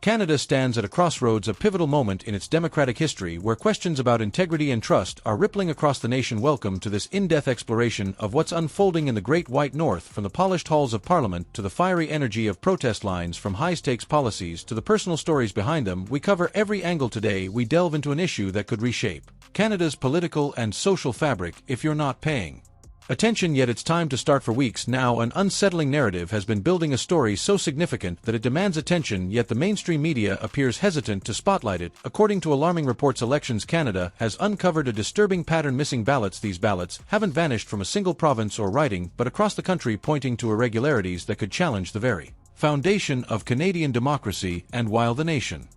Canada stands at a crossroads, a pivotal moment in its democratic history where questions about integrity and trust are rippling across the nation. Welcome to this in-depth exploration of what's unfolding in the Great White North, from the polished halls of Parliament to the fiery energy of protest lines, from high-stakes policies to the personal stories behind them. We cover every angle today. We delve into an issue that could reshape Canada's political and social fabric if you're not paying attention yet. It's time to start. For weeks now, an unsettling narrative has been building, a story so significant that it demands attention, yet the mainstream media appears hesitant to spotlight it. According to alarming reports, Elections Canada has uncovered a disturbing pattern: missing ballots. These ballots haven't vanished from a single province or riding, but across the country, pointing to irregularities that could challenge the very foundation of Canadian democracy. And while the nation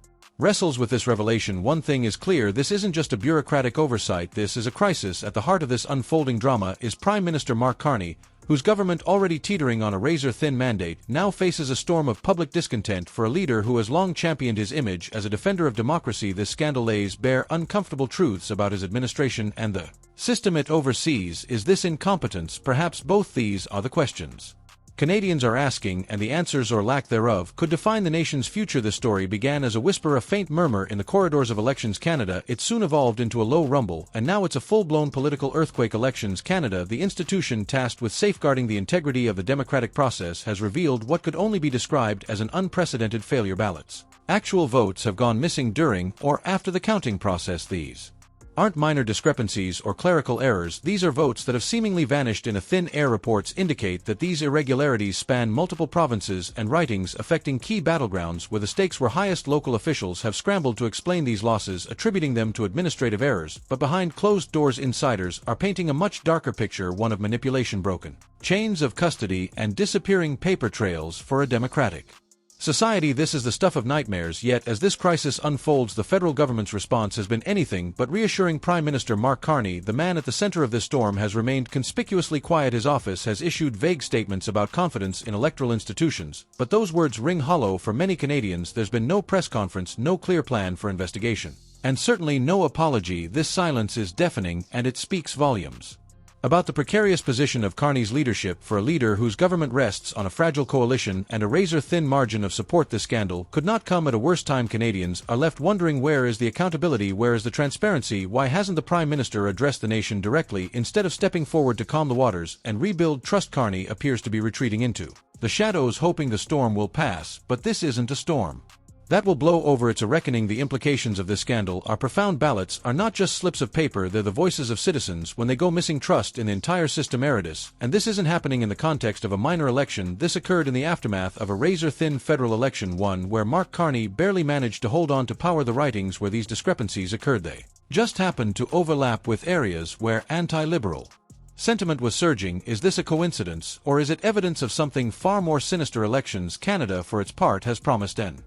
wrestles with this revelation, one thing is clear: this isn't just a bureaucratic oversight, this is a crisis. At the heart of this unfolding drama is Prime Minister Mark Carney, whose government, already teetering on a razor-thin mandate, now faces a storm of public discontent. For a leader who has long championed his image as a defender of democracy, this scandal lays bare uncomfortable truths about his administration and the system it oversees. Is this incompetence? Perhaps both. These are the questions Canadians are asking, and the answers, or lack thereof, could define the nation's future. The story began as a whisper, a faint murmur in the corridors of Elections Canada. It soon evolved into a low rumble, and now it's a full-blown political earthquake. Elections Canada, the institution tasked with safeguarding the integrity of the democratic process, has revealed what could only be described as an unprecedented failure. Ballots, actual votes, have gone missing during or after the counting process. These aren't minor discrepancies or clerical errors. These are votes that have seemingly vanished in a thin air. Reports indicate that these irregularities span multiple provinces and ridings, affecting key battlegrounds where the stakes were highest. Local officials have scrambled to explain these losses, attributing them to administrative errors, but behind closed doors, insiders are painting a much darker picture, one of manipulation, broken chains of custody, and disappearing paper trails. For a democratic society, this is the stuff of nightmares. Yet as this crisis unfolds, the federal government's response has been anything but reassuring. Prime Minister Mark Carney, the man at the center of this storm, has remained conspicuously quiet. His office has issued vague statements about confidence in electoral institutions, but those words ring hollow for many Canadians. There's been no press conference, no clear plan for investigation, and certainly no apology. This silence is deafening, and it speaks volumes about the precarious position of Carney's leadership. For a leader whose government rests on a fragile coalition and a razor-thin margin of support, this scandal could not come at a worse time. Canadians are left wondering, where is the accountability, where is the transparency? Why hasn't the Prime Minister addressed the nation directly instead of stepping forward to calm the waters and rebuild trust? Carney appears to be retreating into the shadows, hoping the storm will pass, but this isn't a storm that will blow over. It's a reckoning. The implications of this scandal are profound. Ballots are not just slips of paper, they're the voices of citizens. When they go missing, trust in the entire system erodes. And this isn't happening in the context of a minor election. This occurred in the aftermath of a razor-thin federal election, one where Mark Carney barely managed to hold on to power. The ridings where these discrepancies occurred, they just happened to overlap with areas where anti-liberal sentiment was surging. Is this a coincidence, or is it evidence of something far more sinister? Elections Canada, for its part, has promised an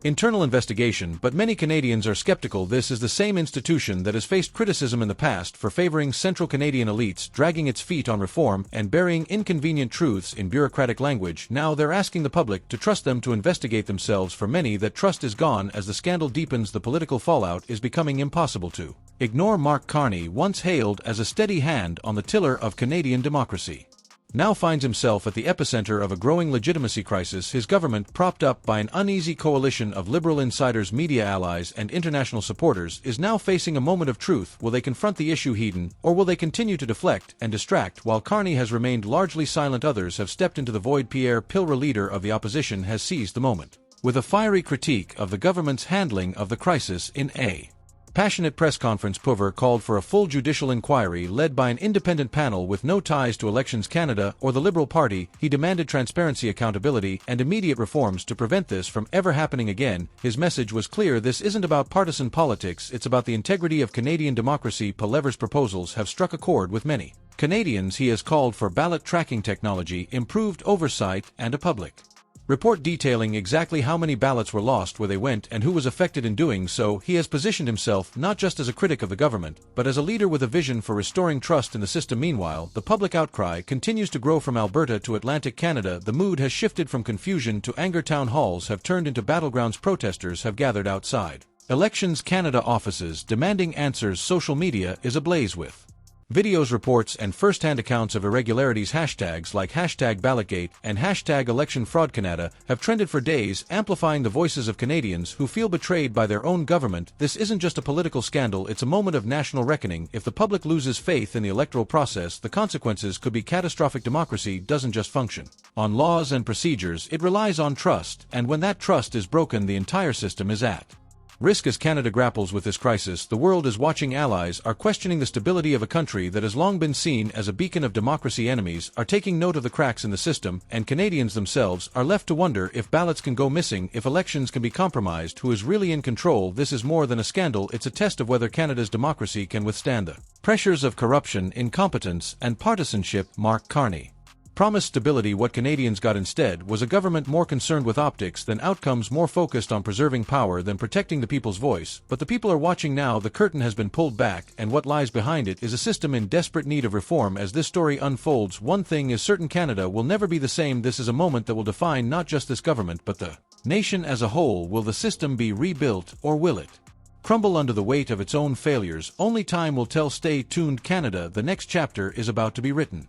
internal investigation, but many Canadians are skeptical. This is the same institution that has faced criticism in the past for favoring central Canadian elites, dragging its feet on reform, and burying inconvenient truths in bureaucratic language. Now they're asking the public to trust them, to investigate themselves. For many, that trust is gone as the scandal deepens. The political fallout is becoming impossible to ignore. Mark Carney, once hailed as a steady hand on the tiller of Canadian democracy, now finds himself at the epicenter of a growing legitimacy crisis. His government, propped up by an uneasy coalition of liberal insiders, media allies, and international supporters, is now facing a moment of truth. Will they confront the issue head-on, or will they continue to deflect and distract? While Carney has remained largely silent, others have stepped into the void. Pierre Pilra, leader of the opposition, has seized the moment with a fiery critique of the government's handling of the crisis. In a passionate press conference, Pilra called for a full judicial inquiry led by an independent panel with no ties to Elections Canada or the Liberal Party. He demanded transparency, accountability, and immediate reforms to prevent this from ever happening again. His message was clear: this isn't about partisan politics, it's about the integrity of Canadian democracy. Pilra's proposals have struck a chord with many Canadians. He has called for ballot tracking technology, improved oversight, and a public report detailing exactly how many ballots were lost, where they went, and who was affected in doing so. He has positioned himself not just as a critic of the government, but as a leader with a vision for restoring trust in the system. Meanwhile, the public outcry continues to grow. From Alberta to Atlantic Canada, the mood has shifted from confusion to anger. Town halls have turned into battlegrounds. Protesters have gathered outside Elections Canada offices demanding answers. Social media is ablaze with Videos, reports, and first-hand accounts of irregularities, hashtags like #Ballotgate and #ElectionFraudCanada have trended for days, amplifying the voices of Canadians who feel betrayed by their own government. This isn't just a political scandal, it's a moment of national reckoning. If the public loses faith in the electoral process, the consequences could be catastrophic. Democracy doesn't just function on laws and procedures, it relies on trust, and when that trust is broken, the entire system is at risk. As Canada grapples with this crisis, the world is watching. Allies are questioning the stability of a country that has long been seen as a beacon of democracy. Enemies are taking note of the cracks in the system, and Canadians themselves are left to wonder if ballots can go missing, if elections can be compromised. Who is really in control? This is more than a scandal, it's a test of whether Canada's democracy can withstand the pressures of corruption, incompetence, and partisanship. Mark Carney promised stability. What Canadians got instead was a government more concerned with optics than outcomes, more focused on preserving power than protecting the people's voice. But the people are watching now. The curtain has been pulled back, and what lies behind it is a system in desperate need of reform. As this story unfolds, one thing is certain: Canada will never be the same. This is a moment that will define not just this government, but the nation as a whole. Will the system be rebuilt, or will it crumble under the weight of its own failures? Only time will tell. Stay tuned. Canada, the next chapter is about to be written.